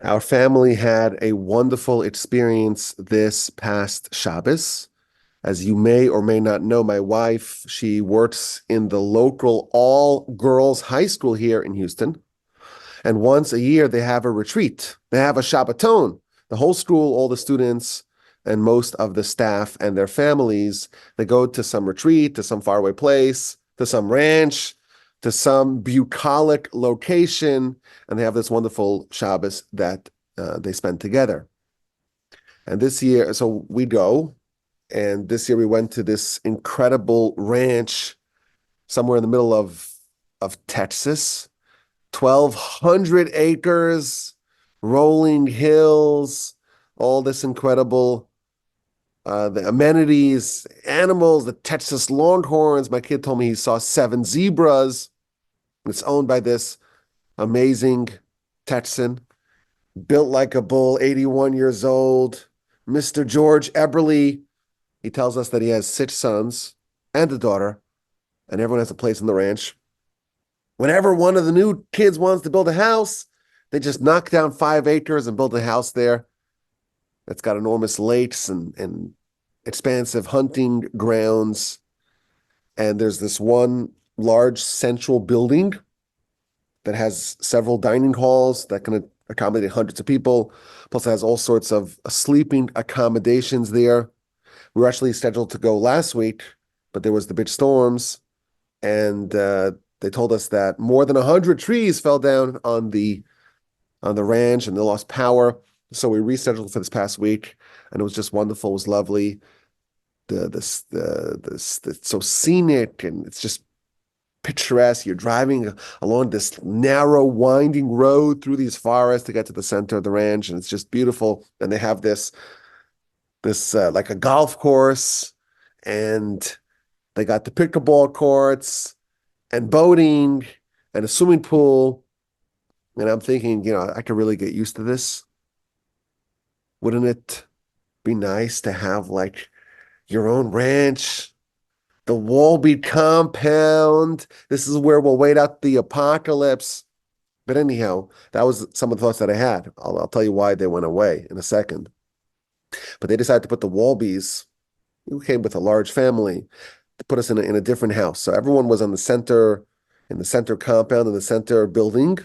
Our family had a wonderful experience this past Shabbos. As you may or may not know, my wife, she works in the local all-girls high school here in Houston. And once a year, they have a retreat. They have a Shabbaton. The whole school, all the students, and most of the staff and their families, they go to some retreat, to some faraway place, to some ranch, to some bucolic location, and they have this wonderful Shabbos that they spend together. And this year, so we go, and this year we went to this incredible ranch somewhere in the middle of Texas, 1,200 acres, rolling hills, all this incredible, the amenities, animals, the Texas Longhorns. My kid told me he saw 7 zebras. It's owned by this amazing Texan, built like a bull, 81 years old. Mr. George Eberly, he tells us that he has 6 sons and a daughter, and everyone has a place in the ranch. Whenever one of the new kids wants to build a house, they just knock down 5 acres and build a house there. It's got enormous lakes and expansive hunting grounds. And there's this one large central building that has several dining halls that can accommodate hundreds of people. Plus, it has all sorts of sleeping accommodations there. We were actually scheduled to go last week, but there was the big storms, and they told us that more than 100 trees fell down on the ranch, and they lost power. So we rescheduled for this past week, and it was just wonderful. It was lovely. It's so scenic, and it's just picturesque. You're driving along this narrow, winding road through these forests to get to the center of the ranch, and it's just beautiful. And they have this like a golf course, and they got the pickleball courts and boating and a swimming pool. And I'm thinking, I could really get used to this. Wouldn't it be nice to have like your own ranch, the Wolbe compound? This is where we'll wait out the apocalypse. But anyhow, that was some of the thoughts that I had. I'll tell you why they went away in a second. But they decided to put the Wolbes, who came with a large family, to put us in a different house. So everyone was in the center compound, in the center building,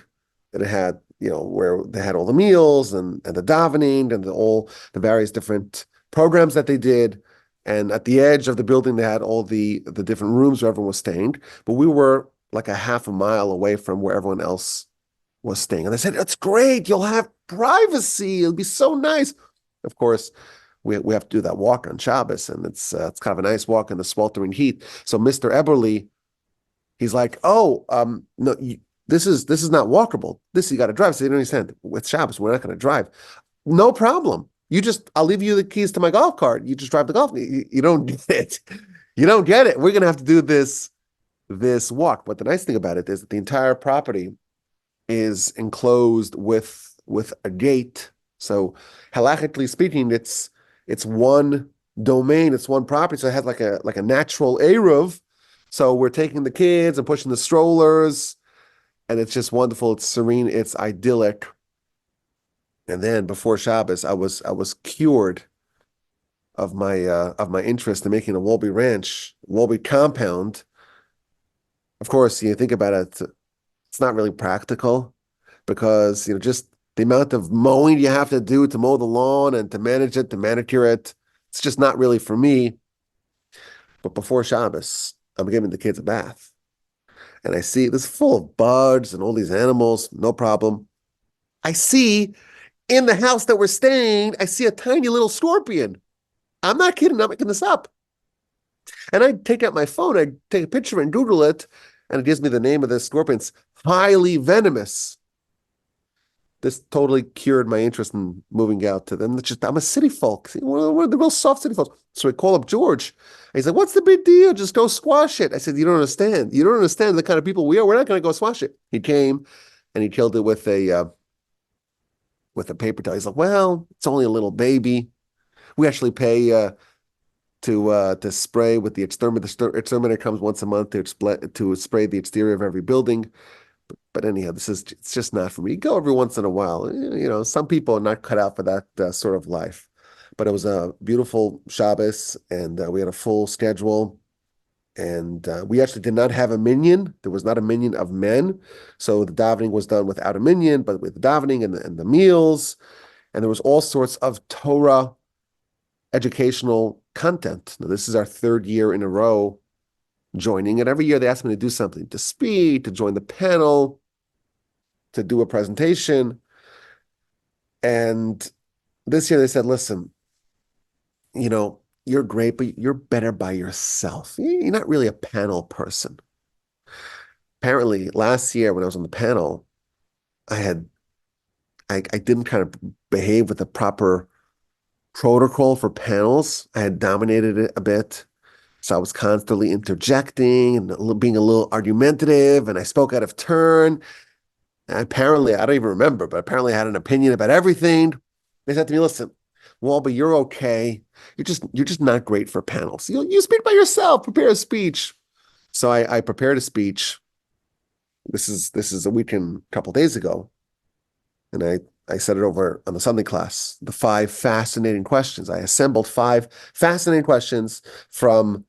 that it had, where they had all the meals and the davening and all the various different programs that they did. And at the edge of the building, they had all the different rooms where everyone was staying. But we were like a half a mile away from where everyone else was staying. And they said, "It's great. You'll have privacy. It'll be so nice." Of course, we have to do that walk on Shabbos, and it's kind of a nice walk in the sweltering heat. So Mr. Eberly, he's like, "Oh, no, this is not walkable. This you got to drive." So you don't understand. With Shabbos, we're not going to drive. No problem. I'll leave you the keys to my golf cart. You just drive the golf. You don't get it. You don't get it. We're going to have to do this walk. But the nice thing about it is that the entire property is enclosed with a gate. So halachically speaking, it's one domain, it's one property. So it has like a natural eruv. So we're taking the kids and pushing the strollers, and it's just wonderful. It's serene. It's idyllic. And then before Shabbos, I was cured of my interest in making a Wolbe ranch, Wolbe compound. Of course, you think about it, it's not really practical because just the amount of mowing you have to do to mow the lawn and to manage it, to manicure it, it's just not really for me. But before Shabbos, I'm giving the kids a bath. And I see this full of bugs and all these animals, no problem. I see in the house that we're staying, I see a tiny little scorpion. I'm not kidding, I'm not making this up. And I take out my phone, I take a picture and Google it, and it gives me the name of this scorpion. It's highly venomous. This totally cured my interest in moving out to them. I'm a city folk. We're the real soft city folks. So I call up George. And he's like, "What's the big deal? Just go squash it." I said, "You don't understand. You don't understand the kind of people we are. We're not going to go squash it." He came and he killed it with a paper towel. He's like, "Well, it's only a little baby." We actually pay to spray with the exterminator. The exterminator comes once a month to spray the exterior of every building. But anyhow, it's just not for me. Go every once in a while. Some people are not cut out for that sort of life. But it was a beautiful Shabbos, and we had a full schedule. And we actually did not have a minyan. There was not a minyan of men. So the davening was done without a minyan, but with the davening and the meals. And there was all sorts of Torah educational content. Now, this is our third year in a row joining. And every year they ask me to do something, to speak, to join the panel, to do a presentation. And this year they said, listen, you're great, but you're better by yourself. You're not really a panel person. Apparently, last year when I was on the panel, I didn't kind of behave with the proper protocol for panels. I had dominated it a bit. So I was constantly interjecting and being a little argumentative, and I spoke out of turn. And apparently, I don't even remember, but apparently I had an opinion about everything. They said to me, listen, Wolbe, you're okay. You're just not great for panels. You speak by yourself. Prepare a speech. So I prepared a speech. This is a weekend, a couple of days ago, and I said it over on the Sunday class. The 5 fascinating questions. I assembled 5 fascinating questions from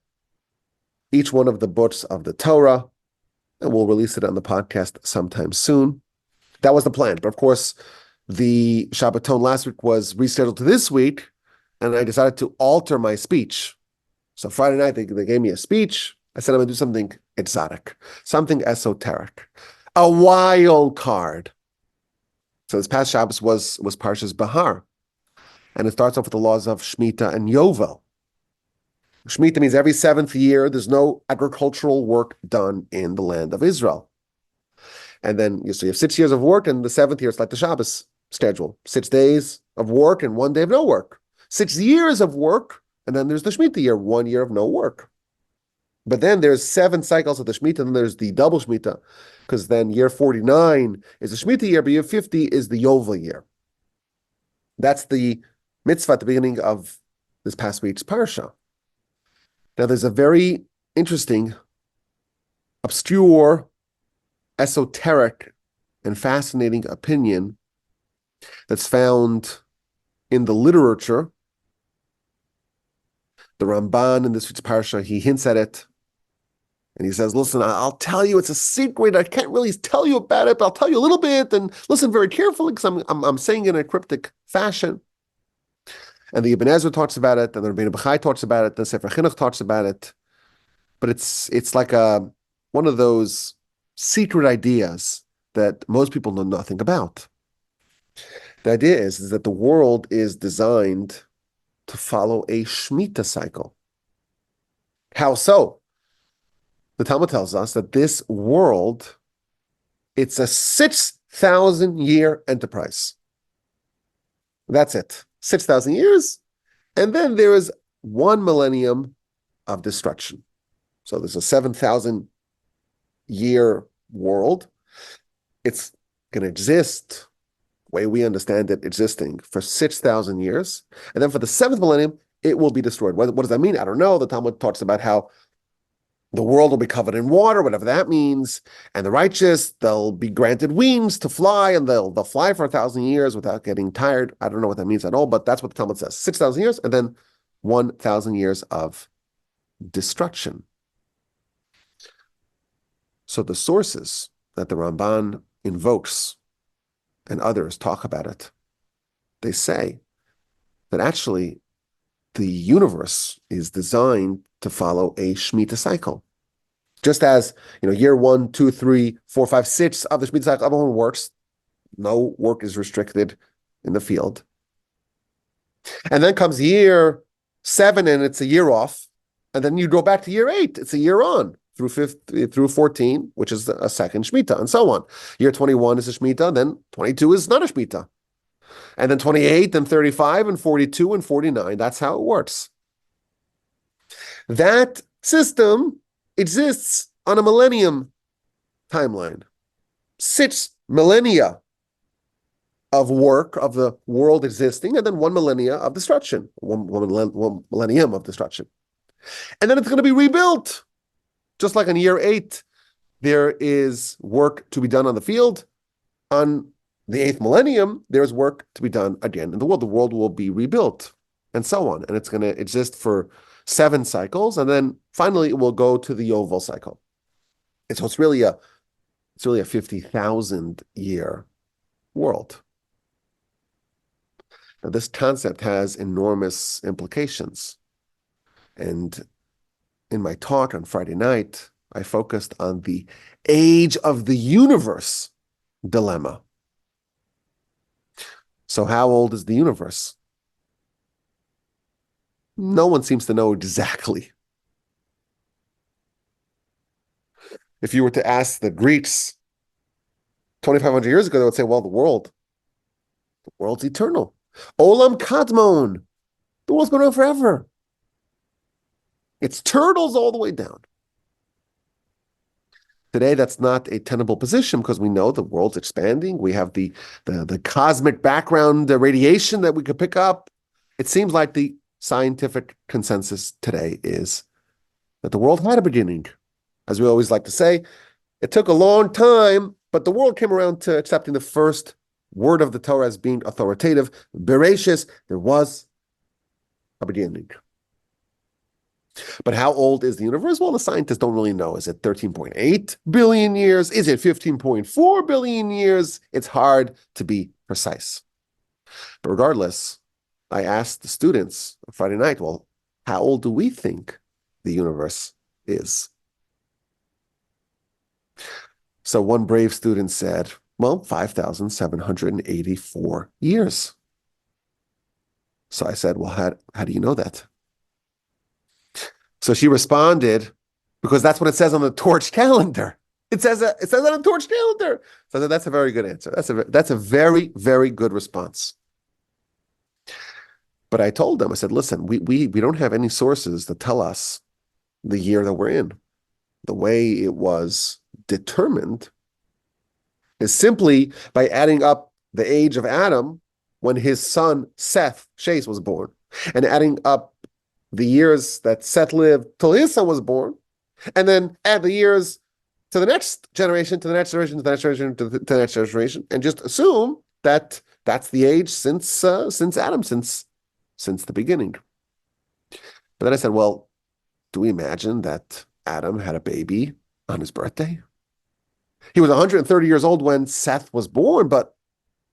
each one of the books of the Torah, and we'll release it on the podcast sometime soon. That was the plan, but of course, the Shabbaton last week was rescheduled to this week, and I decided to alter my speech. So Friday night, they gave me a speech. I said I'm going to do something exotic, something esoteric, a wild card. So this past Shabbos was Parshas Bahar, and it starts off with the laws of Shmita and Yovel. Shmita means every 7th year, there's no agricultural work done in the land of Israel. And then you have 6 years of work, and the 7th year, it's like the Shabbos schedule. 6 days of work and 1 day of no work. 6 years of work, and then there's the Shmita year, 1 year of no work. But then there's 7 cycles of the Shmita, and then there's the double Shmita, because then year 49 is the Shmita year, but year 50 is the Yovel year. That's the mitzvah at the beginning of this past week's parsha. Now, there's a very interesting, obscure, esoteric, and fascinating opinion that's found in the literature. The Ramban in this week's parsha, he hints at it, and he says, listen, I'll tell you, it's a secret. I can't really tell you about it, but I'll tell you a little bit, and listen very carefully, because I'm saying it in a cryptic fashion. And the Ibn Ezra talks about it, and the Rabbeinu Bachai talks about it, the Sefer Chinuch talks about it. But it's like one of those secret ideas that most people know nothing about. The idea is that the world is designed to follow a Shmita cycle. How so? The Talmud tells us that this world, it's a 6,000-year enterprise. That's it. 6,000 years, and then there is 1 millennium of destruction. So there's a 7,000-year world. It's going to exist, the way we understand it, existing for 6,000 years. And then for the 7th millennium, it will be destroyed. What does that mean? I don't know. The Talmud talks about how the world will be covered in water, whatever that means. And the righteous, they'll be granted wings to fly, and they'll fly for 1,000 years without getting tired. I don't know what that means at all, but that's what the Talmud says. 6,000 years, and then 1,000 years of destruction. So the sources that the Ramban invokes and others talk about it, they say that actually the universe is designed to follow a Shmita cycle. Just as, year 1, 2, 3, 4, 5, 6 of the Shmita cycle, everyone works. No work is restricted in the field. And then comes year 7, and it's a year off. And then you go back to year 8, it's a year on, through 14, which is a second Shmita, and so on. Year 21 is a Shmita, then 22 is not a Shmita. And then 28, and 35, and 42, and 49. That's how it works. That system exists on a millennium timeline. 6 millennia of work of the world existing, and then 1 millennia of destruction, one millennium of destruction. And then it's going to be rebuilt, just like in year 8 there is work to be done on the field. On the 8th millennium, there's work to be done again in the world. The world will be rebuilt and so on. And it's going to exist for 7 cycles. And then finally, it will go to the Yovel cycle. And so it's really a 50,000 year world. Now, this concept has enormous implications. And in my talk on Friday night, I focused on the age of the universe dilemma. So how old is the universe? No one seems to know exactly. If you were to ask the Greeks 2,500 years ago, they would say, well, the world's eternal. Olam Kadmon. The world's been around forever. It's turtles all the way down. Today, that's not a tenable position because we know the world's expanding. We have the cosmic background, the radiation that we could pick up. It seems like the scientific consensus today is that the world had a beginning. As we always like to say, it took a long time, but the world came around to accepting the first word of the Torah as being authoritative. Bereshis, there was a beginning. But how old is the universe? Well, the scientists don't really know. Is it 13.8 billion years? Is it 15.4 billion years? It's hard to be precise. But regardless, I asked the students on Friday night, well, how old do we think the universe is? So one brave student said, well, 5,784 years. So I said, well, how do you know that? So she responded, because that's what it says on the torch calendar. It says that on the torch calendar. So that's a very good answer. That's a very, very good response. But I told them, I said, listen, we don't have any sources to tell us the year that we're in. The way it was determined is simply by adding up the age of Adam when his son Seth, Shais, was born, and adding up the years that Seth lived till his son was born, and then add the years to the next generation, to the next generation, to the next generation, to the next generation, and just assume that that's the age since Adam, since the beginning. But then I said, well, do we imagine that Adam had a baby on his birthday? He was 130 years old when Seth was born, but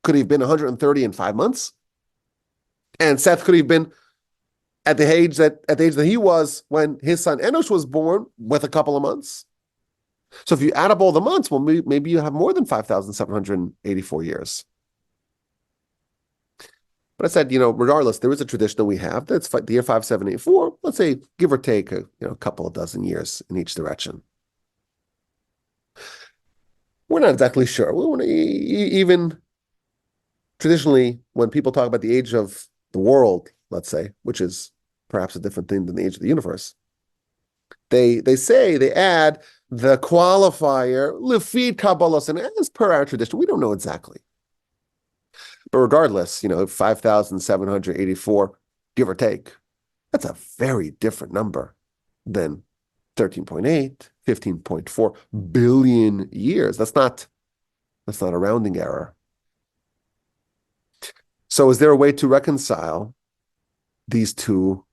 could he have been 130 in 5 months? And Seth could have been at the age that he was when his son Enosh was born, with a couple of months. So if you add up all the months, well, maybe you have more than 5,784 years. But I said, regardless, there is a tradition that we have. That's the year 5784. Let's say, give or take, a couple of dozen years in each direction. We're not exactly sure. Even traditionally, when people talk about the age of the world, let's say, which is perhaps a different thing than the age of the universe, they add the qualifier lefid kabbalos, and as per our tradition, we don't know exactly. But regardless, 5,784, give or take, that's a very different number than 13.8, 15.4 billion years. That's not a rounding error. So is there a way to reconcile these two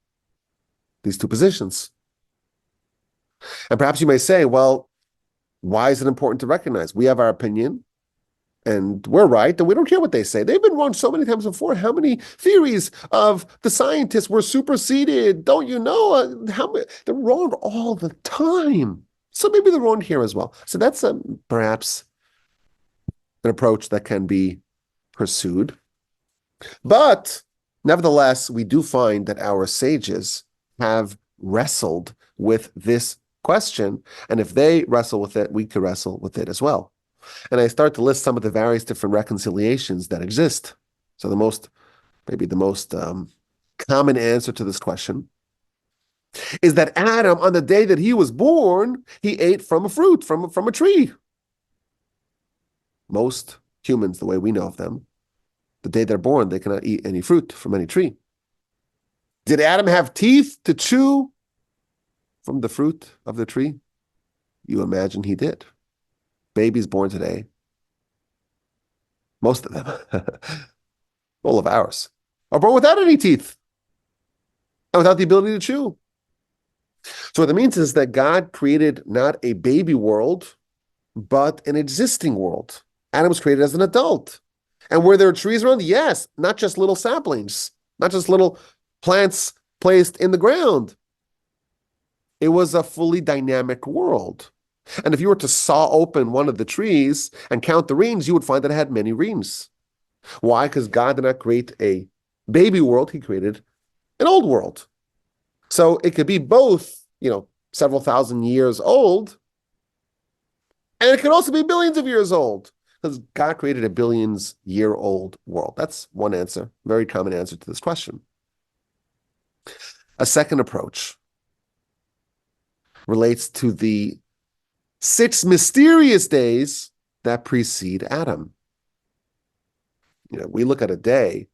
positions? And perhaps you may say, well, why is it important to recognize? We have our opinion, and we're right, and we don't care what they say. They've been wrong so many times before. How many theories of the scientists were superseded? Don't you know? They're wrong all the time. So maybe they're wrong here as well. So that's perhaps an approach that can be pursued. But nevertheless, we do find that our sages have wrestled with this question. And if they wrestle with it, we could wrestle with it as well. And I start to list some of the various different reconciliations that exist. So maybe the most common answer to this question is that Adam, on the day that he was born, he ate from a fruit, from a tree. Most humans, the way we know of them, the day they're born, they cannot eat any fruit from any tree. Did Adam have teeth to chew from the fruit of the tree? You imagine he did. babies born today, most of them, all of ours, are born without any teeth and without the ability to chew. So what that means is that God created not a baby world, but an existing world. Adam was created as an adult. And were there trees around? Yes, not just little saplings, not just little plants placed in the ground. It was a fully dynamic world. And if you were to saw open one of the trees and count the rings, you would find that it had many rings. Why? Because God did not create a baby world, he created an old world. So it could be both, several thousand years old, and it could also be billions of years old, because God created a billions-year-old world. That's one answer, very common answer to this question. A second approach relates to the 6 mysterious days that precede Adam. We look at a day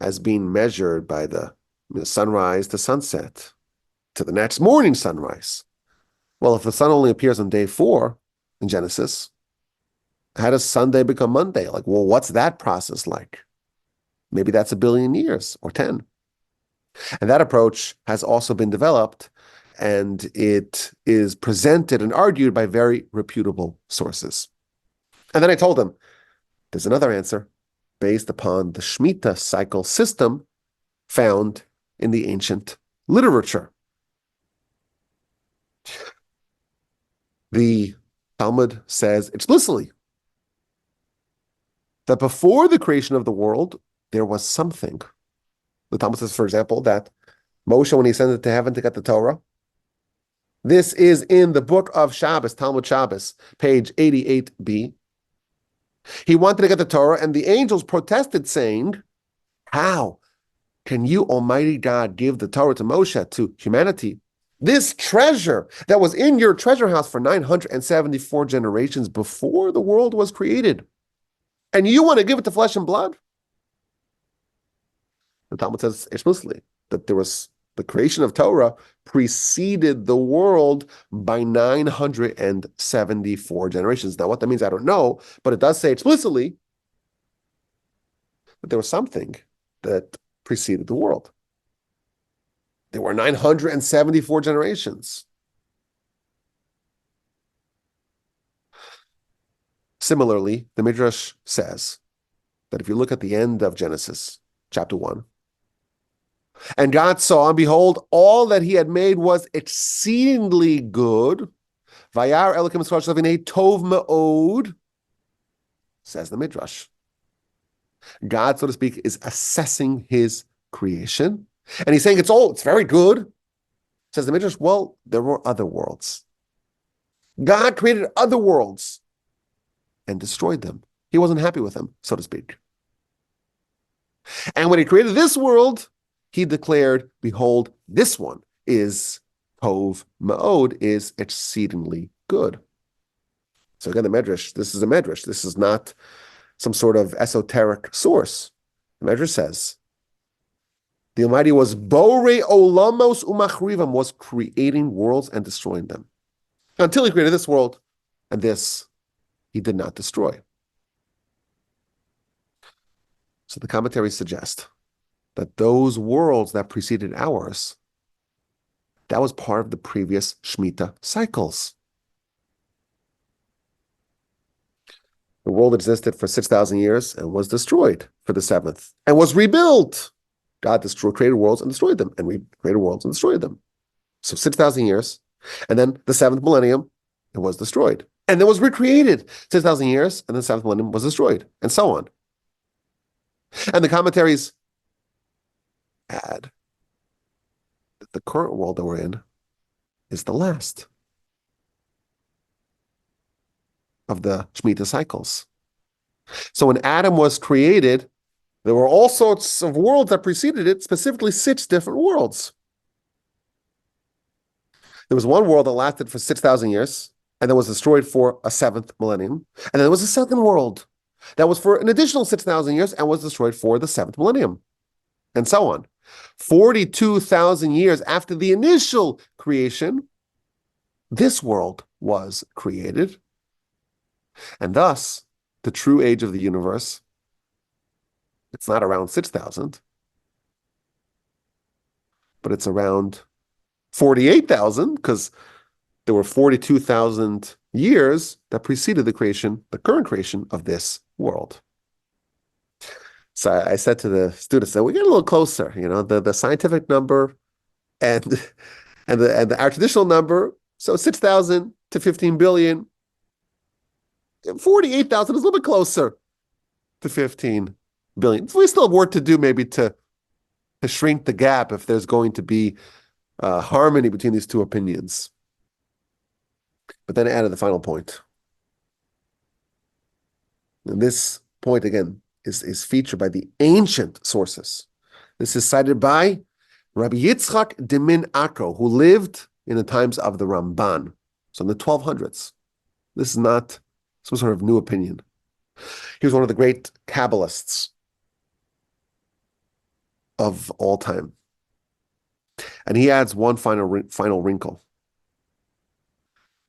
as being measured by the sunrise to sunset, to the next morning sunrise. Well, if the sun only appears on day 4 in Genesis, how does Sunday become Monday? What's that process like? Maybe that's 1 billion years or 10. And that approach has also been developed, and it is presented and argued by very reputable sources. And then I told them, there's another answer based upon the Shmita cycle system found in the ancient literature. The Talmud says explicitly that before the creation of the world, there was something. The Talmud says, for example, that Moshe, when he ascended to heaven to get the Torah, this is in the book of Shabbos, Talmud Shabbos, page 88b. He wanted to get the Torah, and the angels protested, saying, how can you, Almighty God, give the Torah to Moshe, to humanity? This treasure that was in your treasure house for 974 generations before the world was created. And you want to give it to flesh and blood? The Talmud says explicitly that the creation of Torah preceded the world by 974 generations. Now, what that means, I don't know, but it does say explicitly that there was something that preceded the world. There were 974 generations. Similarly, the Midrash says that if you look at the end of Genesis, chapter 1, and God saw, and behold, all that he had made was exceedingly good. Vayar Elokim tov me'od, says the Midrash. God, so to speak, is assessing his creation. And he's saying it's very good. Says the Midrash, well, there were other worlds. God created other worlds and destroyed them. He wasn't happy with them, so to speak. And when he created this world, he declared, behold, this one is tov me'od, is exceedingly good. So again, the Medrash, this is a Medrash. This is not some sort of esoteric source. The Medrash says, the Almighty was borei olamos umachrivam, was creating worlds and destroying them. Until he created this world, and this he did not destroy. So the commentaries suggest that those worlds that preceded ours, that was part of the previous Shmita cycles. The world existed for 6,000 years and was destroyed for the 7th and was rebuilt. God created worlds and destroyed them, and created worlds and destroyed them. So 6,000 years, and then the 7th millennium, it was destroyed. And then was recreated 6,000 years, and the 7th millennium was destroyed, and so on. And the commentaries add that the current world that we're in is the last of the Shmita cycles. So when Adam was created, there were all sorts of worlds that preceded it, specifically 6 different worlds. There was one world that lasted for 6,000 years, and then was destroyed for a 7th millennium. And then there was a second world that was for an additional 6,000 years and was destroyed for the 7th millennium, and so on. 42,000 years after the initial creation, this world was created. And thus, the true age of the universe, it's not around 6,000, but it's around 48,000, because there were 42,000 years that preceded the current creation of this world. So I said to the students that we get a little closer, the scientific number and our traditional number. So 6,000 to 15 billion, 48,000 is a little bit closer to 15 billion. So we still have work to do, maybe to shrink the gap if there's going to be harmony between these two opinions. But then I added the final point. And this point, again, is featured by the ancient sources. This is cited by Rabbi Yitzchak de Min Akko, who lived in the times of the Ramban, so in the 1200s. This is not some sort of new opinion. He was one of the great Kabbalists of all time. And he adds one final wrinkle.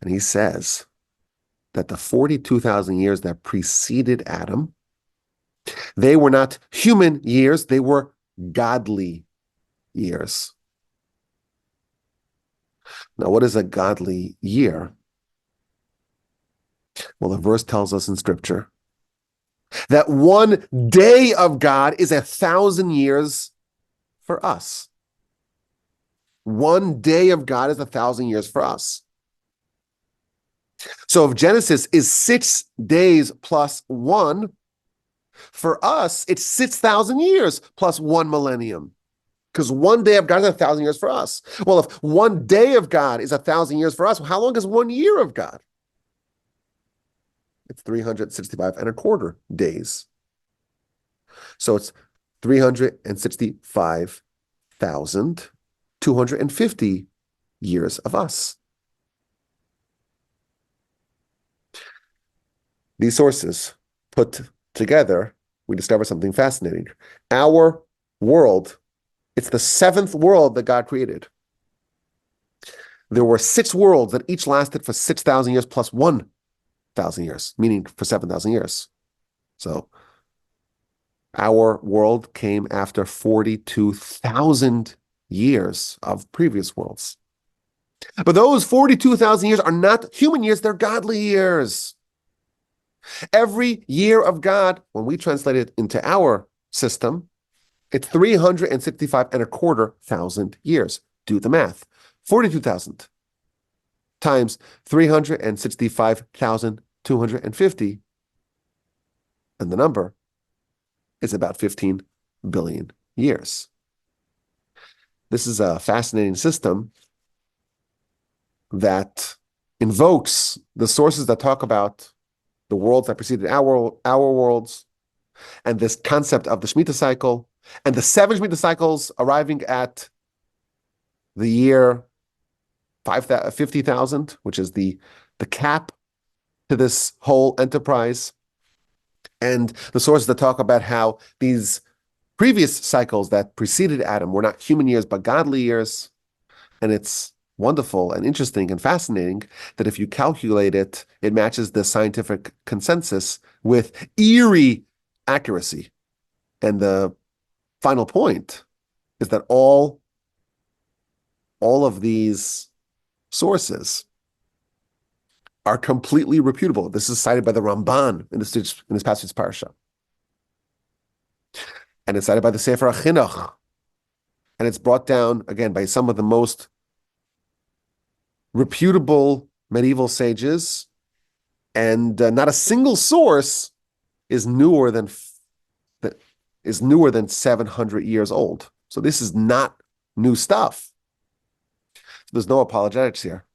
And he says that the 42,000 years that preceded Adam, they were not human years, they were godly years. Now, what is a godly year? Well, the verse tells us in Scripture that one day of God is 1,000 years for us. One day of God is 1,000 years for us. So if Genesis is 6 days plus 1, for us, it's 6,000 years plus 1 millennium. Because one day of God is 1,000 years for us. Well, if one day of God is 1,000 years for us, how long is 1 year of God? It's 365 and a quarter days. So it's 365,250 years of us. These sources put together, we discover something fascinating. Our world, it's the 7th world that God created. There were 6 worlds that each lasted for 6,000 years plus 1,000 years, meaning for 7,000 years. So our world came after 42,000 years of previous worlds. But those 42,000 years are not human years, they're godly years. Every year of God, when we translate it into our system, it's 365 and a quarter thousand years. Do the math. 42,000 times 365,250, and the number is about 15 billion years. This is a fascinating system that invokes the sources that talk about the worlds that preceded our worlds, and this concept of the Shmita cycle, and the 7 Shmita cycles arriving at the year 50,000, which is the cap to this whole enterprise, and the sources that talk about how these previous cycles that preceded Adam were not human years, but godly years. And it's wonderful and interesting and fascinating that if you calculate it, it matches the scientific consensus with eerie accuracy. And the final point is that all of these sources are completely reputable. This is cited by the Ramban in this passage parsha. And it's cited by the Sefer HaChinuch. And it's brought down, again, by some of the most reputable medieval sages. And not a single source is newer than 700 years old. So this is not new stuff. There's no apologetics here.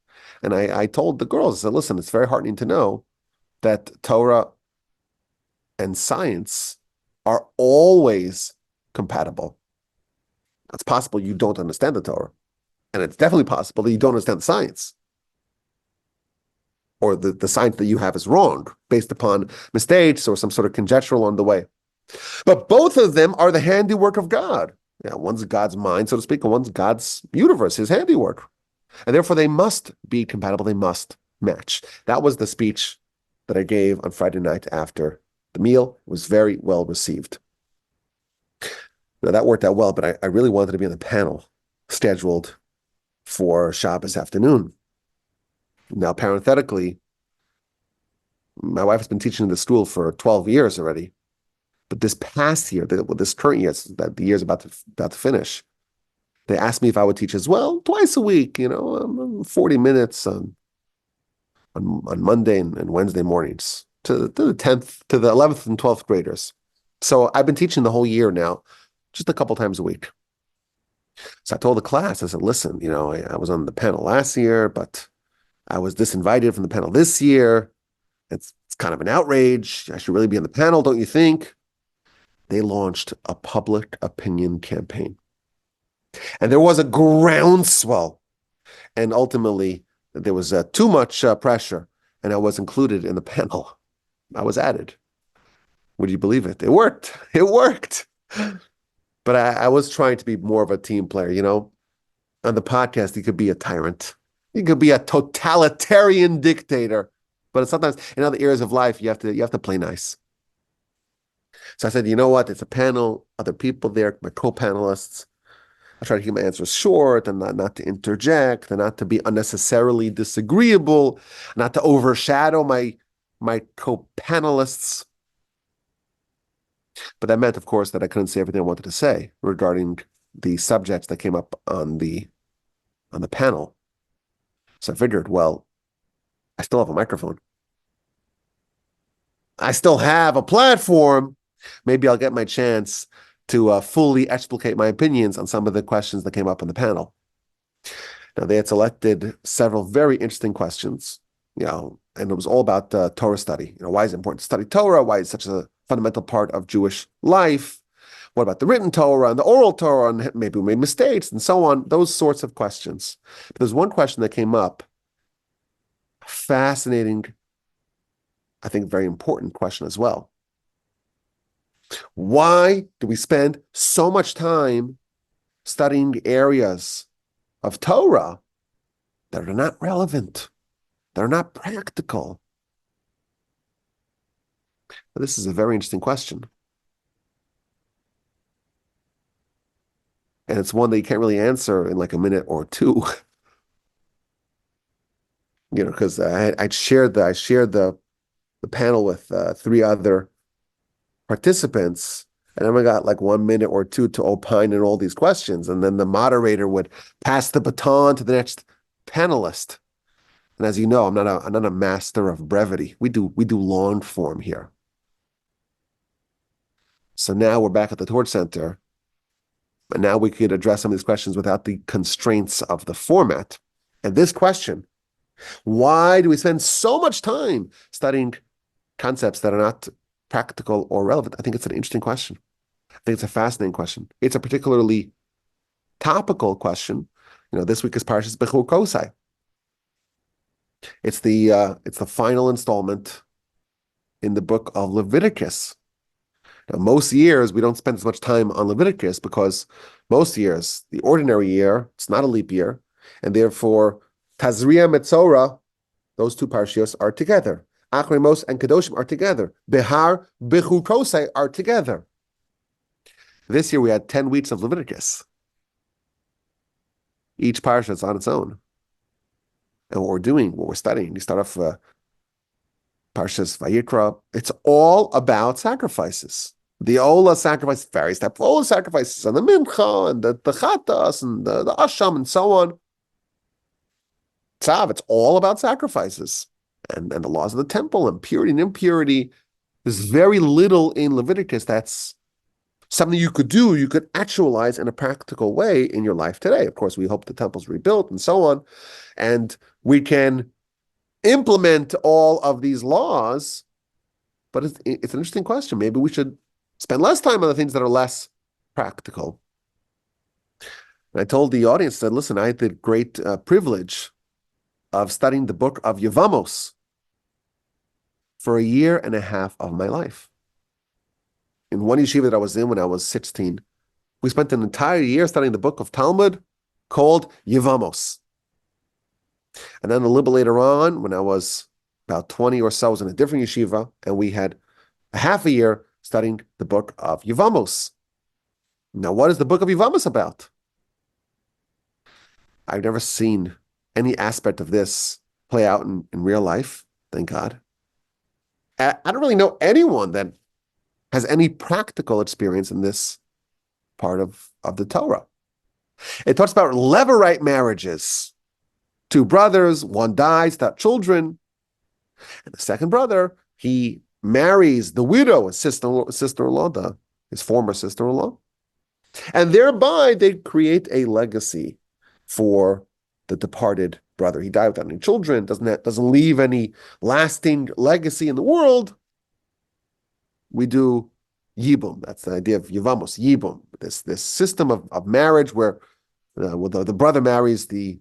And I told the girls, I said, listen, it's very heartening to know that Torah and science are always compatible. It's possible you don't understand the Torah. And it's definitely possible that you don't understand the science. Or the science that you have is wrong, based upon mistakes or some sort of conjecture along the way. But both of them are the handiwork of God. Yeah, one's God's mind, so to speak, and one's God's universe, his handiwork. And therefore they must be compatible, they must match. That was the speech that I gave on Friday night after the meal. It was very well received. Now, that worked out well, but I really wanted to be on the panel scheduled for Shabbos afternoon. Now, parenthetically, my wife has been teaching in the school for 12 years already. But this past year, this current year, that the year's about to finish, they asked me if I would teach as well twice a week, 40 minutes on Monday and Wednesday mornings to the 10th, to the 11th and 12th graders. So I've been teaching the whole year now, just a couple times a week. So I told the class, I said, listen, I was on the panel last year, but I was disinvited from the panel this year. It's kind of an outrage. I should really be on the panel, don't you think? They launched a public opinion campaign. And there was a groundswell. And ultimately, there was too much pressure, and I was included in the panel. I was added. Would you believe it? It worked. It worked. But I was trying to be more of a team player, On the podcast, you could be a tyrant. You could be a totalitarian dictator. But sometimes in other areas of life, you have to play nice. So I said, you know what? It's a panel, other people there, my co-panelists. I try to keep my answers short and not to interject and not to be unnecessarily disagreeable, not to overshadow my co-panelists. But that meant, of course, that I couldn't say everything I wanted to say regarding the subjects that came up on the panel. So I figured, well, I still have a microphone. I still have a platform. Maybe I'll get my chance to fully explicate my opinions on some of the questions that came up on the panel. Now, they had selected several very interesting questions, and it was all about Torah study. Why is it important to study Torah? Why is it such a fundamental part of Jewish life? What about the written Torah and the oral Torah? And maybe we made mistakes and so on. Those sorts of questions. But there's one question that came up, fascinating, I think very important question as well. Why do we spend so much time studying areas of Torah that are not relevant, that are not practical? This is a very interesting question. And it's one that you can't really answer in like a minute or two. Because I shared the panel with three other participants, and then we got like 1 minute or two to opine in all these questions, and then the moderator would pass the baton to the next panelist. And as you know, I'm not a master of brevity. We do long form here. So now we're back at the Torch Center, but now we could address some of these questions without the constraints of the format. And this question, why do we spend so much time studying concepts that are not practical or relevant? I think it's an interesting question. I think it's a fascinating question. It's a particularly topical question. This week is Parshas Bechur Kosai. It's the final installment in the book of Leviticus. Now, most years we don't spend as much time on Leviticus because most years, the ordinary year, it's not a leap year, and therefore Tazria Metzora, those two parshios are together. Achremos and Kedoshim are together. Behar, Bechur Kosai are together. This year we had 10 weeks of Leviticus. Each parsha is on its own. And what we're studying, you start off Parshas Vayikra. It's all about sacrifices. The Ola sacrifice, various types of Ola sacrifices, and the Mincha, and the Chatas, and the Asham, and so on. Tzav, it's all about sacrifices. And the laws of the temple, and purity and impurity. There's very little in Leviticus that's something you could do, you could actualize in a practical way in your life today. Of course, we hope the temple's rebuilt and so on, and we can implement all of these laws, but it's an interesting question. Maybe we should spend less time on the things that are less practical. And I told the audience that, listen, I had the great privilege of studying the book of Yevamos for 1.5 years of my life. In one yeshiva that I was in when I was 16, we spent an entire year studying the book of Talmud called Yevamos. And then a little bit later on, when I was about 20 or so, I was in a different yeshiva, and we had a half a year studying the book of Yevamos. Now, what is the book of Yevamos about? I've never seen any aspect of this play out in real life, thank God. I don't really know anyone that has any practical experience in this part of the Torah. It talks about levirate marriages. Two brothers, one dies without children, and the second brother, he marries the widow, his sister-in-law, his former sister-in-law, and thereby they create a legacy for the departed brother. He died without any children, doesn't leave any lasting legacy in the world. We do yibum. That's the idea of yivamos, yibum. This system of marriage where the brother marries the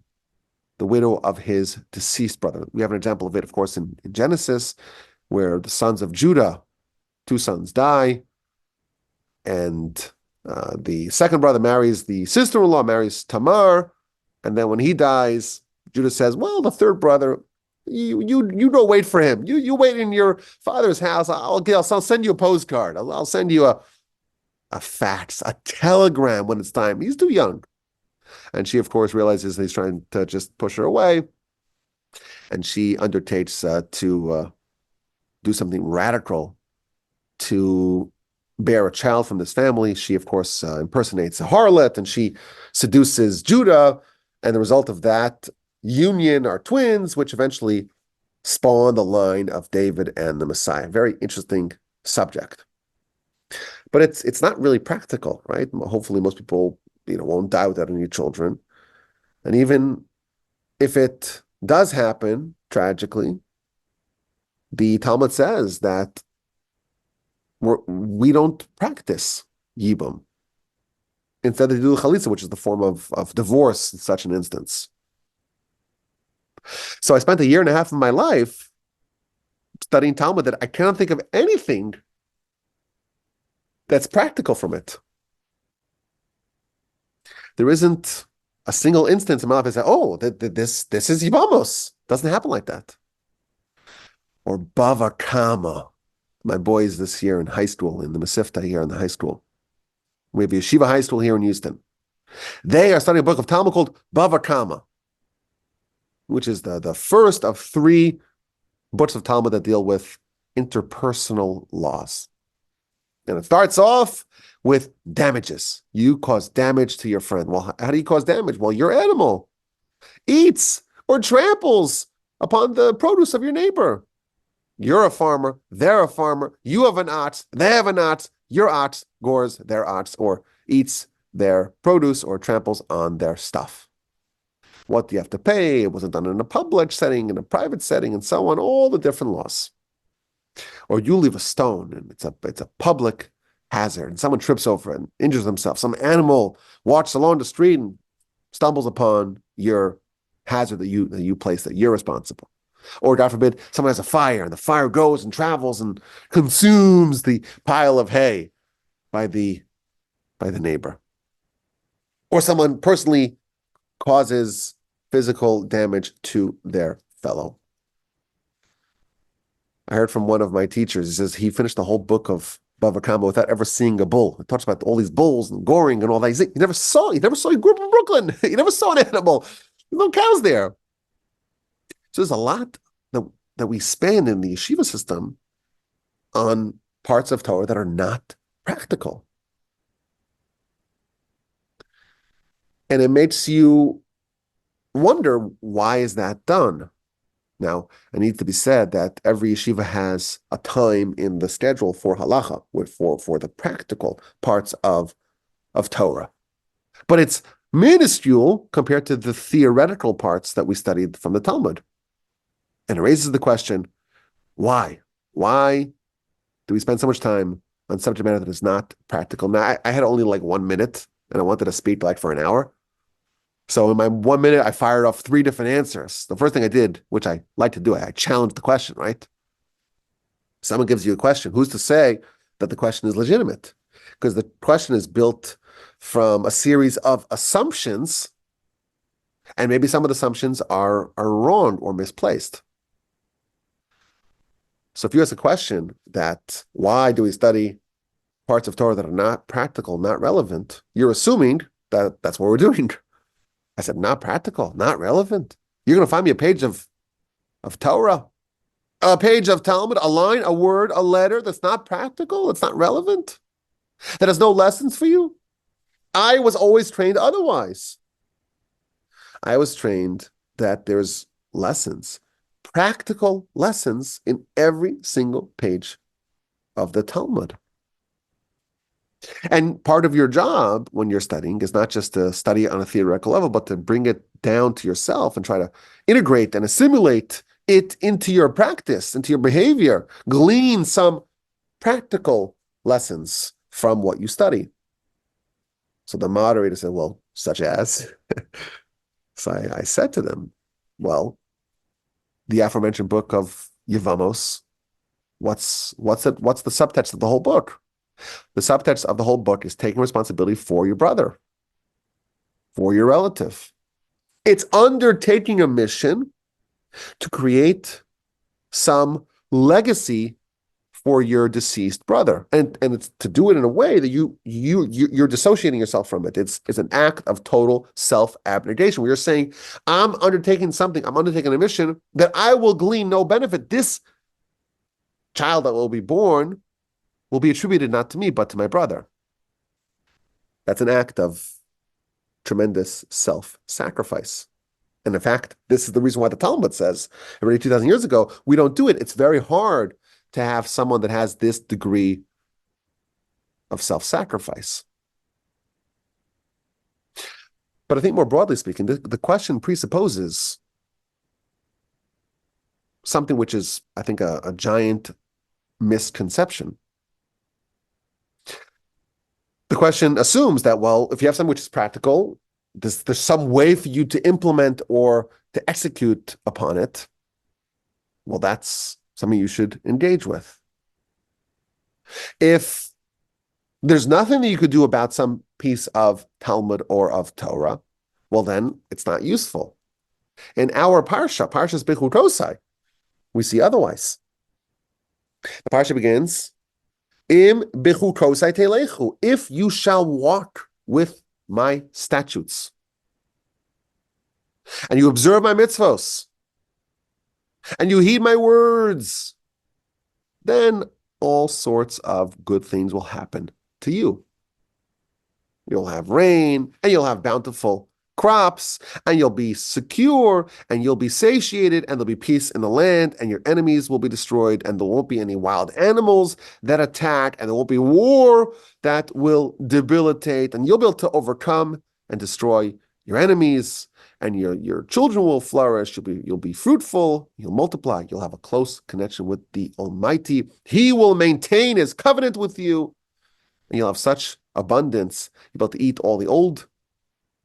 widow of his deceased brother. We have an example of it, of course, in Genesis, where the sons of Judah, two sons die, and the second brother marries the sister-in-law, marries Tamar, and then when he dies, Judah says, well, the third brother, you don't wait for him. You wait in your father's house. I'll send you a postcard. I'll send you a fax, a telegram when it's time. He's too young. And she, of course, realizes he's trying to just push her away. And she undertakes to do something radical to bear a child from this family. She, of course, impersonates a harlot, and she seduces Judah. And the result of that union are twins, which eventually spawn the line of David and the Messiah. Very interesting subject. But it's not really practical, right? Hopefully most people won't die without any children. And even if it does happen, tragically, the Talmud says that we don't practice yibum. Instead, they do chalitza, which is the form of divorce in such an instance. So I spent a year and a half of my life studying Talmud that I cannot think of anything that's practical from it. There isn't a single instance in my life that says, oh, this is Yibamos. Doesn't happen like that. Or Bava Kama. My boys this year in high school, in the Masifta here in the high school. We have Yeshiva High School here in Houston. They are studying a book of Talmud called Bava Kama, which is the first of 3 books of Talmud that deal with interpersonal laws. And it starts off with damages. You cause damage to your friend. Well, how do you cause damage? Well, your animal eats or tramples upon the produce of your neighbor. You're a farmer, they're a farmer, you have an ox, they have an ox, your ox gores their ox or eats their produce or tramples on their stuff. What do you have to pay? It wasn't done in a public setting, in a private setting, and so on, all the different laws. Or you leave a stone and it's a public hazard and someone trips over it and injures themselves. Some animal walks along the street and stumbles upon your hazard that you place, that you're responsible. Or God forbid, someone has a fire and the fire goes and travels and consumes the pile of hay by the neighbor. Or someone personally causes physical damage to their fellow. I heard from one of my teachers, he says he finished the whole book of Bava Kama without ever seeing a bull. It talks about all these bulls and goring and all that. He never saw, he grew up in Brooklyn. He never saw an animal. There's no cows there. So there's a lot that we spend in the yeshiva system on parts of Torah that are not practical. And it makes you wonder, why is that done? Now, it needs to be said that every yeshiva has a time in the schedule for halacha, for the practical parts of Torah. But it's minuscule compared to the theoretical parts that we studied from the Talmud. And it raises the question, why? Why do we spend so much time on subject matter that is not practical? Now, I had only like 1 minute, and I wanted to speak like for an hour. So in my 1 minute, I fired off 3 different answers. The first thing I did, which I like to do, I challenged the question, right? Someone gives you a question. Who's to say that the question is legitimate? Because the question is built from a series of assumptions, and maybe some of the assumptions are wrong or misplaced. So if you ask a question that why do we study parts of Torah that are not practical, not relevant, you're assuming that that's what we're doing. I said, not practical, not relevant. You're going to find me a page of Torah, a page of Talmud, a line, a word, a letter that's not practical, it's not relevant, that has no lessons for you. I was always trained otherwise. I was trained that there's lessons, practical lessons in every single page of the Talmud. And part of your job when you're studying is not just to study on a theoretical level, but to bring it down to yourself and try to integrate and assimilate it into your practice, into your behavior, glean some practical lessons from what you study. So the moderator said, well, such as? So I said to them, well, the aforementioned book of Yevamos, what's the subtext of the whole book? The subtext of the whole book is taking responsibility for your brother, for your relative. It's undertaking a mission to create some legacy for your deceased brother, and it's to do it in a way that you're dissociating yourself from it. It's an act of total self-abnegation where you're saying, I'm undertaking a mission that I will glean no benefit. This child that will be born will be attributed not to me, but to my brother. That's an act of tremendous self-sacrifice. And in fact, this is the reason why the Talmud says, already 2,000 years ago, we don't do it. It's very hard to have someone that has this degree of self-sacrifice. But I think more broadly speaking, the question presupposes something which is, I think, a giant misconception. The question assumes that, well, if you have something which is practical, there's some way for you to implement or to execute upon it. Well, that's something you should engage with. If there's nothing that you could do about some piece of Talmud or of Torah, well, then it's not useful. In our Parshas Bechutosai, we see otherwise. The Parsha begins, Im bechutosai telechu, if you shall walk with my statutes, and you observe my mitzvos, and you heed my words, then all sorts of good things will happen to you. You'll have rain, and you'll have bountiful crops, and you'll be secure, and you'll be satiated, and there'll be peace in the land, and your enemies will be destroyed, and there won't be any wild animals that attack, and there won't be war that will debilitate, and you'll be able to overcome and destroy your enemies, and your children will flourish, you'll be fruitful, you'll multiply, you'll have a close connection with the Almighty. He will maintain his covenant with you, and you'll have such abundance, you'll be able to eat all the old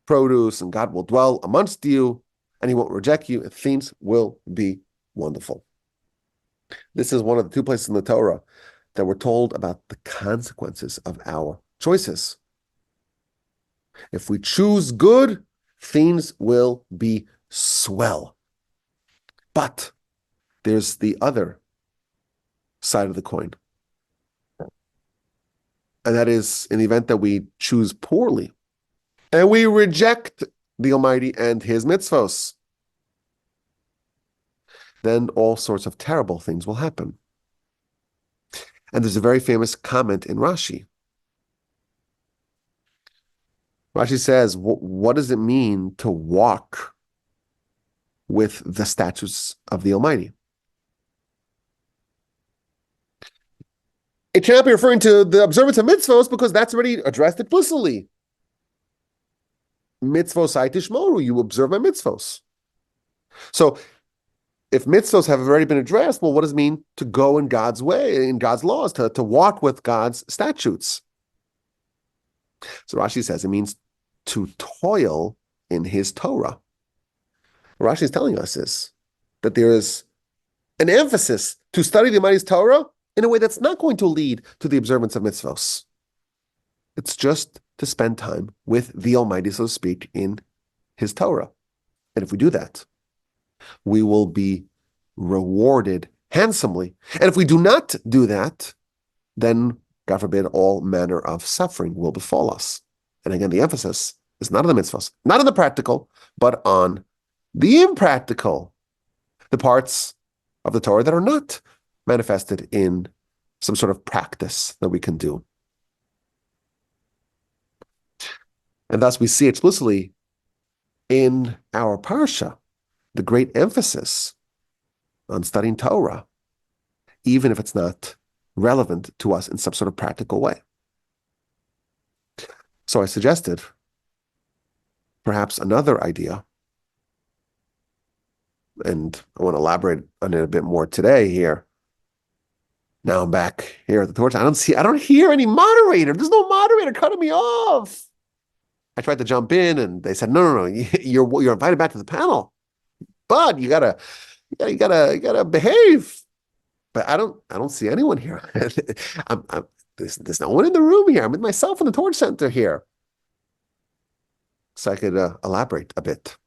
produce, and God will dwell amongst you, and he won't reject you, and things will be wonderful. This is one of the two places in the Torah that we're told about the consequences of our choices. If we choose good, things will be swell. But there's the other side of the coin. And that is in the event that we choose poorly, and we reject the Almighty and his mitzvos, then all sorts of terrible things will happen. And there's a very famous comment in Rashi. Rashi says, what does it mean to walk with the statutes of the Almighty? It cannot be referring to the observance of mitzvos because that's already addressed explicitly. Mitzvos tishmoru, you observe my mitzvos. So if mitzvos have already been addressed, well, what does it mean to go in God's way, in God's laws, to walk with God's statutes? So Rashi says it means to toil in his Torah. What Rashi is telling us is that there is an emphasis to study the Almighty's Torah in a way that's not going to lead to the observance of mitzvos. It's just to spend time with the Almighty, so to speak, in his Torah. And if we do that, we will be rewarded handsomely. And if we do not do that, then, God forbid, all manner of suffering will befall us. And again, the emphasis is not on the mitzvahs, not on the practical, but on the impractical, the parts of the Torah that are not manifested in some sort of practice that we can do. And thus we see explicitly in our parsha the great emphasis on studying Torah, even if it's not relevant to us in some sort of practical way. So I suggested perhaps another idea, and I want to elaborate on it a bit more today here. Now I'm back here at the Torah. I don't hear any moderator. There's no moderator cutting me off. I tried to jump in, and they said, "No, you're invited back to the panel, but you gotta behave." But I don't see anyone here. There's no one in the room here. I'm with myself in the Torah Center here, so I could elaborate a bit.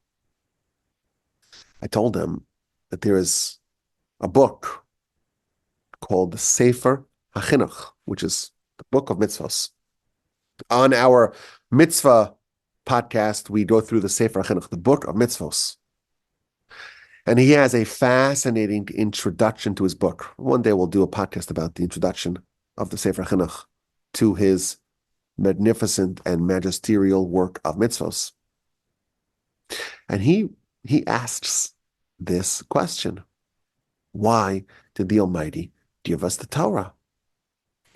I told them that there is a book called the Sefer HaChinuch, which is the book of mitzvahs. On our mitzvah podcast, we go through the Sefer HaChinuch, the book of mitzvahs. And he has a fascinating introduction to his book. One day we'll do a podcast about the introduction of the Sefer HaChinuch to his magnificent and magisterial work of mitzvahs. And he asks this question: why did the Almighty give us the Torah?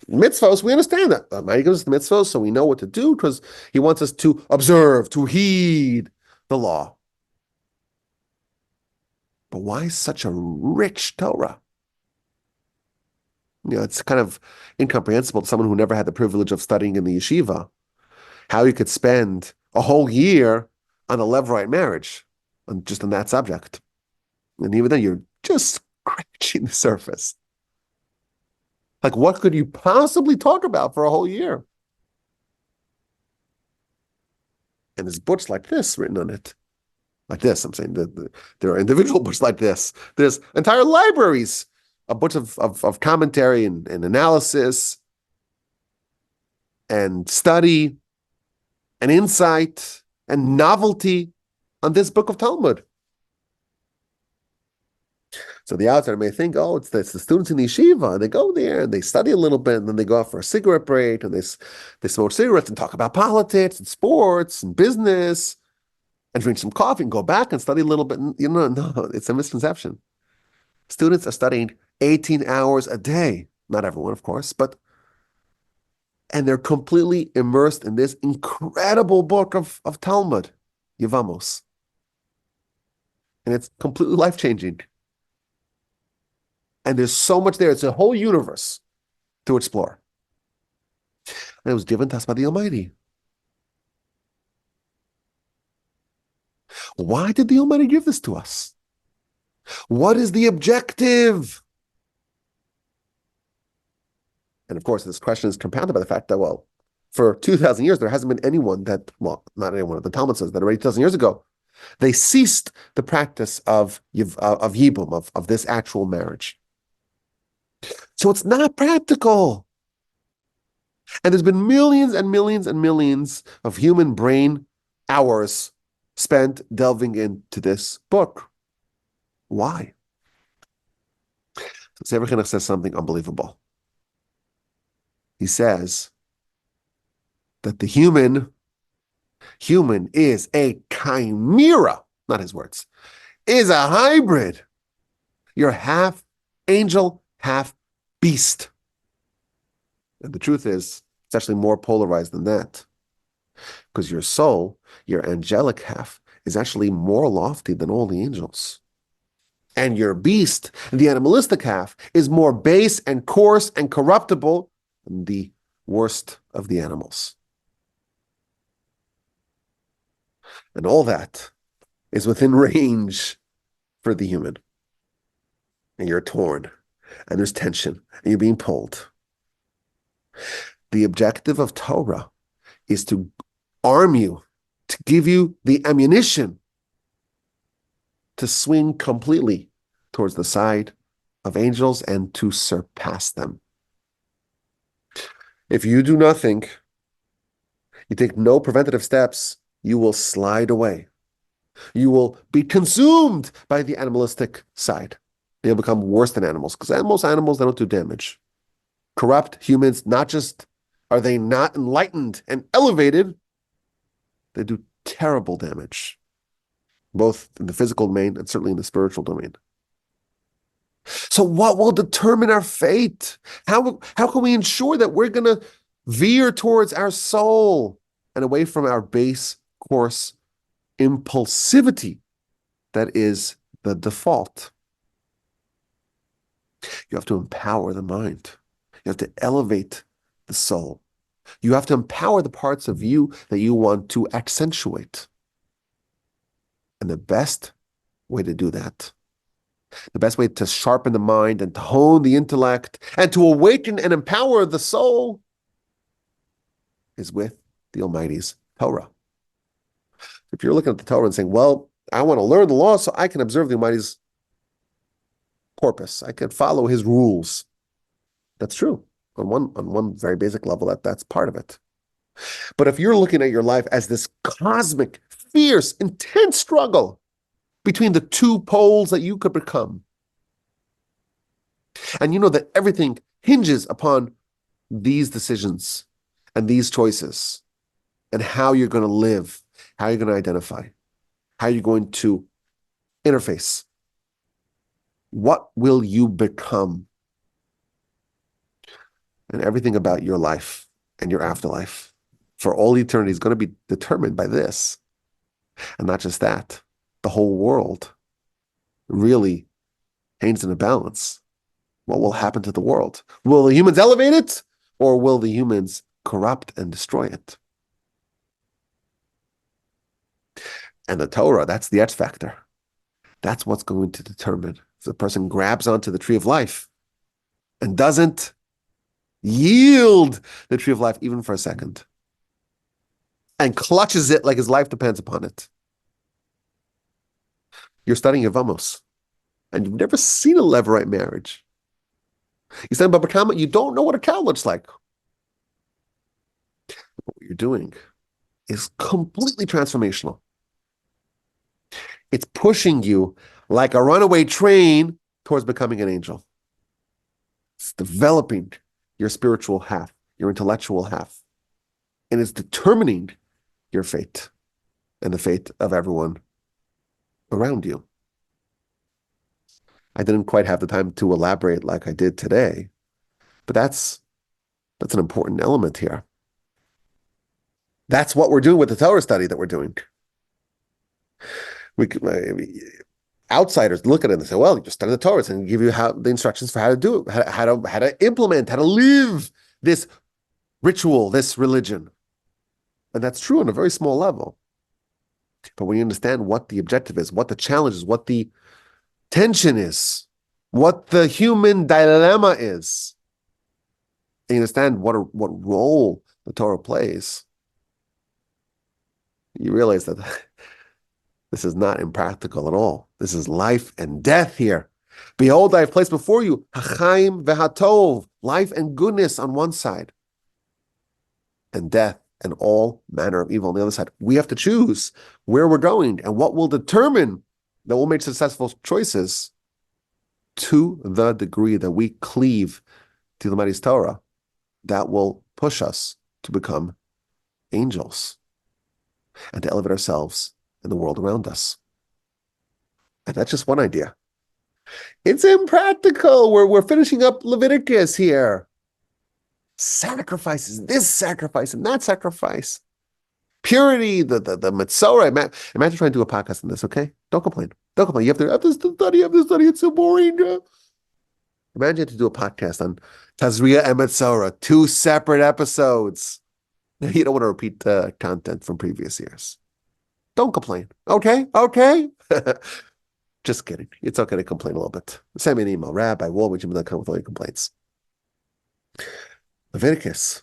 Mitzvahs, we understand that. The Almighty gives us the mitzvahs so we know what to do, because he wants us to observe, to heed the law. But why such a rich Torah? It's kind of incomprehensible to someone who never had the privilege of studying in the yeshiva, how you could spend a whole year on a Levirate marriage, just on that subject. And even then, you're just scratching the surface. Like, what could you possibly talk about for a whole year? And there's books like this written on it. Like this, I'm saying that there are individual books like this. There's entire libraries of books of commentary and analysis and study and insight and novelty on this book of Talmud. So the outsider may think, oh, it's the students in the yeshiva, and they go there and they study a little bit, and then they go out for a cigarette break, and they smoke cigarettes and talk about politics and sports and business and drink some coffee and go back and study a little bit. No, it's a misconception. Students are studying 18 hours a day. Not everyone, of course, and they're completely immersed in this incredible book of Talmud, Yevamos. And it's completely life-changing. And there's so much there. It's a whole universe to explore. And it was given to us by the Almighty. Why did the Almighty give this to us? What is the objective? And of course, this question is compounded by the fact that, well, for 2,000 years, there hasn't been anyone that, well, not anyone, the Talmud says that already 2,000 years ago, they ceased the practice of yibum, of this actual marriage. So it's not practical. And there's been millions and millions and millions of human brain hours spent delving into this book. Why? So Sefer HaChinuch says something unbelievable. He says that the human is a chimera, not his words, is a hybrid. You're half angel, half beast. And the truth is, it's actually more polarized than that. Because your soul, your angelic half, is actually more lofty than all the angels. And your beast, the animalistic half, is more base and coarse and corruptible than the worst of the animals. And all that is within range for the human. And you're torn, and there's tension, and you're being pulled. The objective of Torah is to arm you, to give you the ammunition to swing completely towards the side of angels and to surpass them. If you do nothing, you take no preventative steps, you will slide away. You will be consumed by the animalistic side. You'll become worse than animals, because most animals, they don't do damage. Corrupt humans, not just are they not enlightened and elevated, they do terrible damage, both in the physical domain and certainly in the spiritual domain. So what will determine our fate? How can we ensure that we're going to veer towards our soul and away from our base course impulsivity that is the default? You have to empower the mind. You have to elevate the soul. You have to empower the parts of you that you want to accentuate. And the best way to do that, the best way to sharpen the mind and to hone the intellect and to awaken and empower the soul is with the Almighty's Torah. If you're looking at the Torah and saying, well, I want to learn the law so I can observe the Almighty's corpus, I can follow his rules. That's true. On one very basic level, that's part of it. But if you're looking at your life as this cosmic, fierce, intense struggle between the two poles that you could become, and you know that everything hinges upon these decisions and these choices and how you're going to live, how you're going to identify, how you're going to interface, what will you become? And everything about your life and your afterlife for all eternity is going to be determined by this. And not just that, the whole world really hangs in a balance. What will happen to the world? Will the humans elevate it, or will the humans corrupt and destroy it? And the Torah, that's the X factor. That's what's going to determine if the person grabs onto the tree of life and doesn't yield the tree of life even for a second and clutches it like his life depends upon it. You're studying Yevamos and you've never seen a Levirate marriage. You study Baba Kama, you don't know what a cow looks like. What you're doing is completely transformational. It's pushing you like a runaway train towards becoming an angel. It's developing your spiritual half, your intellectual half, and it's determining your fate and the fate of everyone around you. I didn't quite have the time to elaborate like I did today, but that's an important element here. That's what we're doing with the Torah study that we're doing. Outsiders look at it and say, well, you just study the Torah and give you the instructions for how to do it, how to implement, how to live this ritual, this religion. And that's true on a very small level. But when you understand what the objective is, what the challenge is, what the tension is, what the human dilemma is, and you understand what role the Torah plays, you realize that this is not impractical at all. This is life and death here. Behold, I have placed before you hachaim vehatov, life and goodness on one side, and death and all manner of evil on the other side. We have to choose where we're going, and what will determine that we'll make successful choices to the degree that we cleave to the Almighty's Torah, that will push us to become angels and to elevate ourselves and the world around us. And that's just one idea. It's impractical. We're finishing up Leviticus here. Sacrifices, this sacrifice and that sacrifice. Purity, the Metzora. Imagine trying to do a podcast on this, okay? Don't complain. Don't complain. You have to study, It's so boring. Imagine to do a podcast on Tazria and Metzora, 2 separate episodes. You don't want to repeat content from previous years. Don't complain. Okay? Just kidding. It's okay to complain a little bit. Send me an email, Rabbi Wolbe with all your complaints. Leviticus.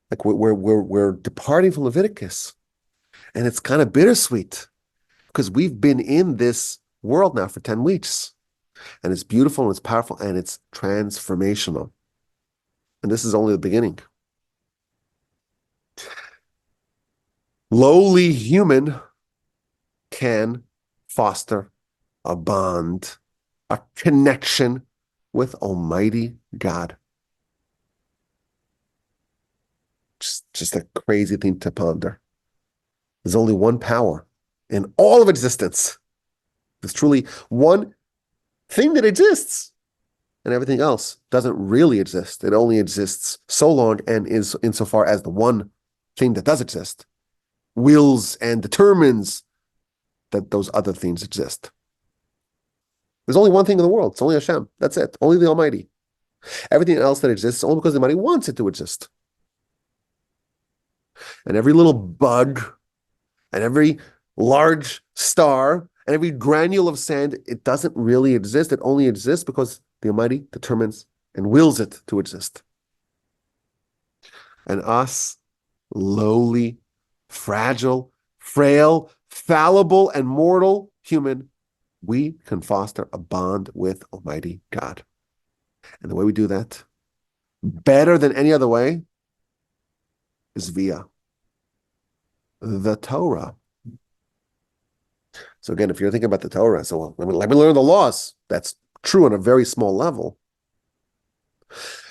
Like we're departing from Leviticus. And it's kind of bittersweet because we've been in this world now for 10 weeks. And it's beautiful and it's powerful and it's transformational. And this is only the beginning. Lowly human can foster a bond, a connection with Almighty God. Just a crazy thing to ponder. There's only one power in all of existence. There's truly one thing that exists, and everything else doesn't really exist. It only exists so long and is insofar as the one thing that does exist wills and determines that those other things exist. There's only one thing in the world. It's only Hashem. That's it. Only the Almighty. Everything else that exists is only because the Almighty wants it to exist. And every little bug and every large star and every granule of sand, it doesn't really exist. It only exists because the Almighty determines and wills it to exist. And us, lowly, fragile, frail, fallible, and mortal human, we can foster a bond with Almighty God. And the way we do that, better than any other way, is via the Torah. So again, if you're thinking about the Torah, so let me learn the laws. That's true on a very small level.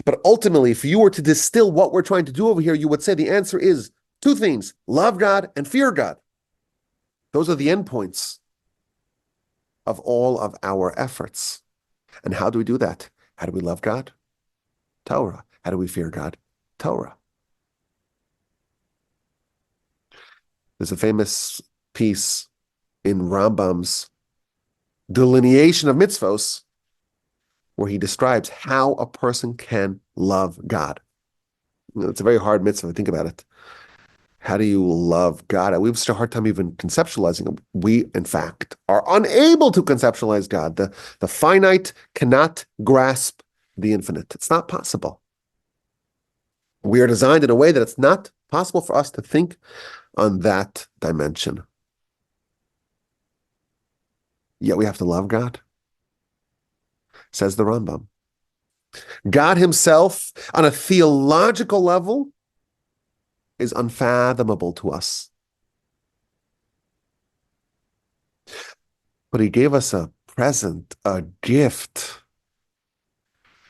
But ultimately, if you were to distill what we're trying to do over here, you would say the answer is two things: love God and fear God. Those are the endpoints of all of our efforts. And how do we do that? How do we love God? Torah. How do we fear God? Torah. There's a famous piece in Rambam's delineation of mitzvos where he describes how a person can love God. It's a very hard mitzvah. Think about it. How do you love God? We have such a hard time even conceptualizing it. We, in fact, are unable to conceptualize God. The finite cannot grasp the infinite. It's not possible. We are designed in a way that it's not possible for us to think on that dimension. Yet we have to love God, says the Rambam. God himself, on a theological level, is unfathomable to us. But he gave us a present, a gift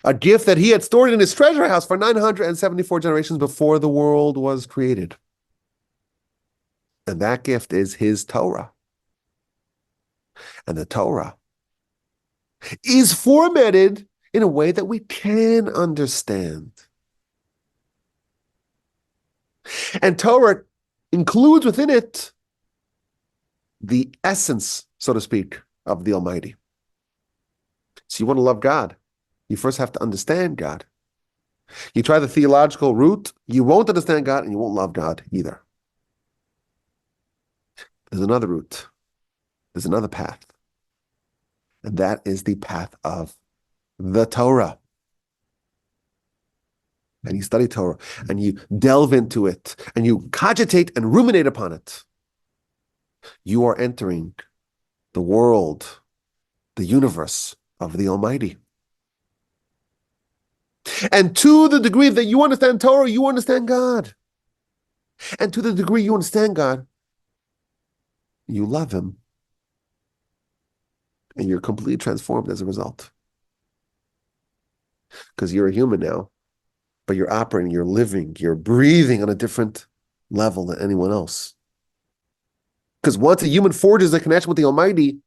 that he had stored in his treasure house for 974 generations before the world was created. And that gift is his Torah. And the Torah is formatted in a way that we can understand. And Torah includes within it the essence, so to speak, of the Almighty. So you want to love God, you first have to understand God. You try the theological route, you won't understand God and you won't love God either. There's another route. There's another path. And that is the path of the Torah. And you study Torah, and you delve into it, and you cogitate and ruminate upon it. You are entering the world, the universe of the Almighty. And to the degree that you understand Torah, you understand God. And to the degree you understand God, you love him. And you're completely transformed as a result. Because you're a human now, but you're operating, you're living, you're breathing on a different level than anyone else. Because once a human forges a connection with the Almighty,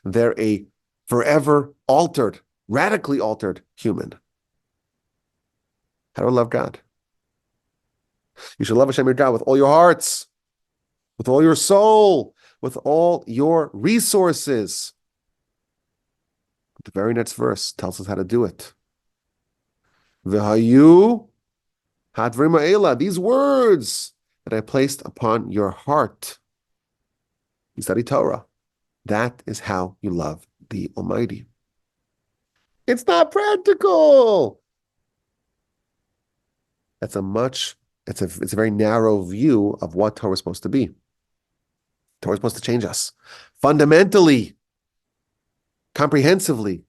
they're a forever altered, radically altered human. How do I love God? You should love Hashem your God with all your hearts, with all your soul, with all your resources. The very next verse tells us how to do it. V'hayu hadvarim ha'ela, these words that I placed upon your heart. You study Torah. That is how you love the Almighty. It's not practical. It's a very narrow view of what Torah is supposed to be. Torah is supposed to change us fundamentally. comprehensively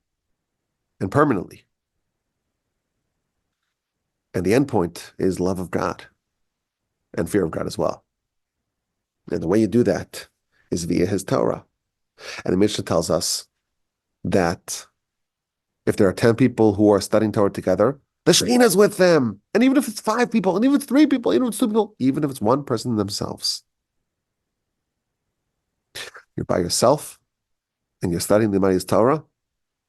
and permanently. And the end point is love of God and fear of God as well. And the way you do that is via his Torah. And the Mishnah tells us that if there are 10 people who are studying Torah together, the Shekhinah is with them. And even if it's 5 people, and even if it's 3 people, even if it's 2 people, even if it's one person themselves, you're by yourself and you're studying the Almighty's Torah,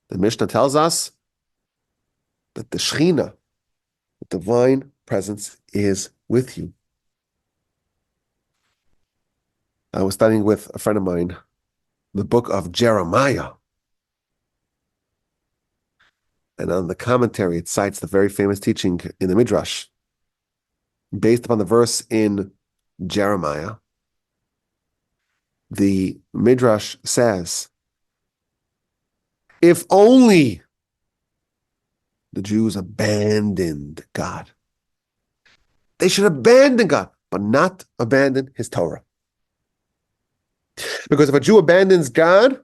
the Mishnah tells us that the Shekhinah, the divine presence, is with you. I was studying with a friend of mine the book of Jeremiah. And on the commentary, it cites the very famous teaching in the Midrash, based upon the verse in Jeremiah. The Midrash says, if only the Jews abandoned God. They should abandon God, but not abandon his Torah. Because if a Jew abandons God,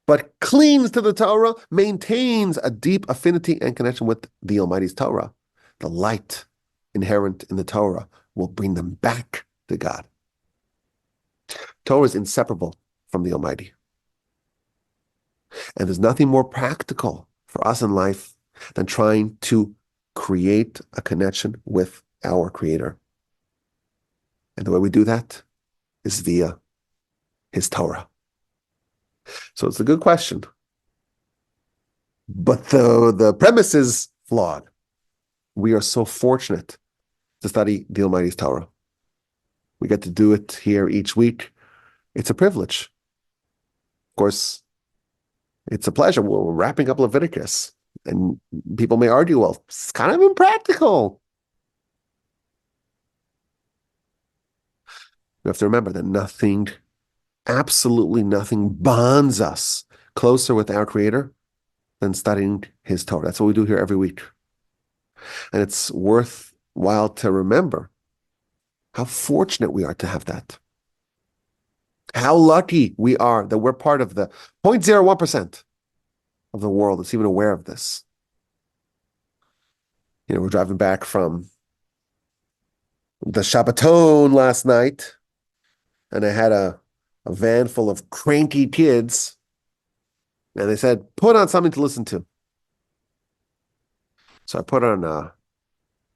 but clings to the Torah, maintains a deep affinity and connection with the Almighty's Torah, the light inherent in the Torah will bring them back to God. Torah is inseparable from the Almighty. And there's nothing more practical for us in life than trying to create a connection with our Creator. And the way we do that is via his Torah. So it's a good question. But the premise is flawed. We are so fortunate to study the Almighty's Torah. We get to do it here each week. It's a privilege. Of course, it's a pleasure. We're wrapping up Leviticus. And people may argue, well, it's kind of impractical. We have to remember that nothing, absolutely nothing, bonds us closer with our Creator than studying his Torah. That's what we do here every week. And it's worthwhile to remember how fortunate we are to have that. How lucky we are that we're part of the 0.01% of the world that's even aware of this. You know, we're driving back from the Shabbaton last night, and I had a van full of cranky kids, and they said, put on something to listen to. So I put on a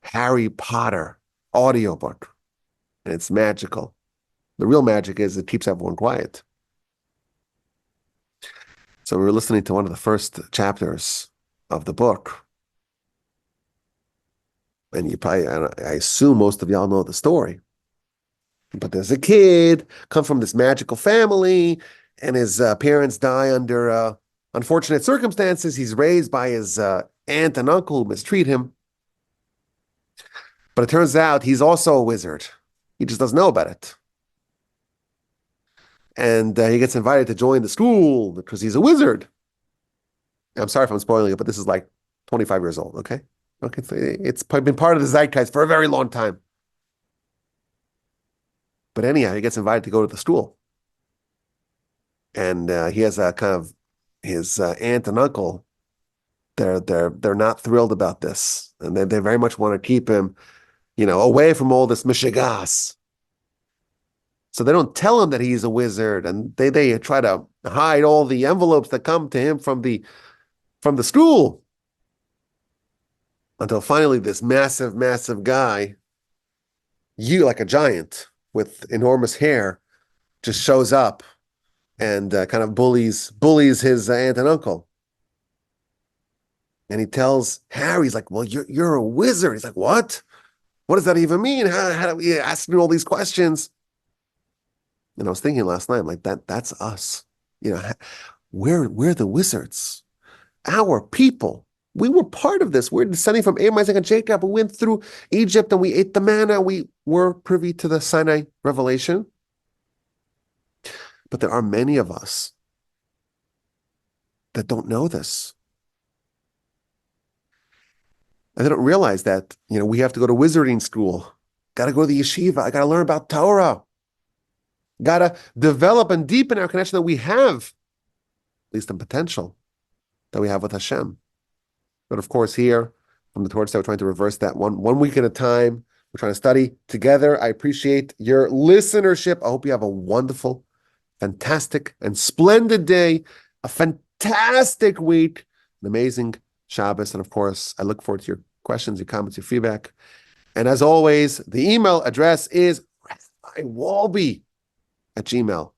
Harry Potter audiobook, and it's magical. The real magic is it keeps everyone quiet. So we were listening to one of the first chapters of the book, and you probably, I assume most of y'all know the story. But there's a kid come from this magical family, and his parents die under unfortunate circumstances. He's raised by his aunt and uncle who mistreat him. But it turns out he's also a wizard. He just doesn't know about it. And he gets invited to join the school because he's a wizard. I'm sorry if I'm spoiling it, but this is like 25 years old, okay? Okay, it's been part of the zeitgeist for a very long time. But anyhow, he gets invited to go to the school. And he has a kind of his aunt and uncle. They're not thrilled about this, and they very much want to keep him, away from all this mishigas. So they don't tell him that he's a wizard, and they try to hide all the envelopes that come to him from the school. Until finally, this massive, massive guy, like a giant with enormous hair, just shows up and kind of bullies his aunt and uncle. And he tells Harry, he's like, well, you're a wizard. He's like, what? What does that even mean? How do we ask you all these questions? And I was thinking last night, I'm like, that's us. We're the wizards. Our people. We were part of this. We're descending from Abraham, Isaac, and Jacob. We went through Egypt and we ate the manna. We were privy to the Sinai revelation. But there are many of us that don't know this. And they don't realize that, we have to go to wizarding school. Got to go to the yeshiva. I got to learn about Torah. Got to develop and deepen our connection that we have least in potential, that we have with Hashem. But of course, here from the Torah, we're trying to reverse that one week at a time. We're trying to study together. I appreciate your listenership. I hope you have a wonderful, fantastic, and splendid day, a fantastic week, an amazing Shabbos. And of course, I look forward to your questions, your comments, your feedback. And as always, the email address is Rabbi Wolbe @gmail.com.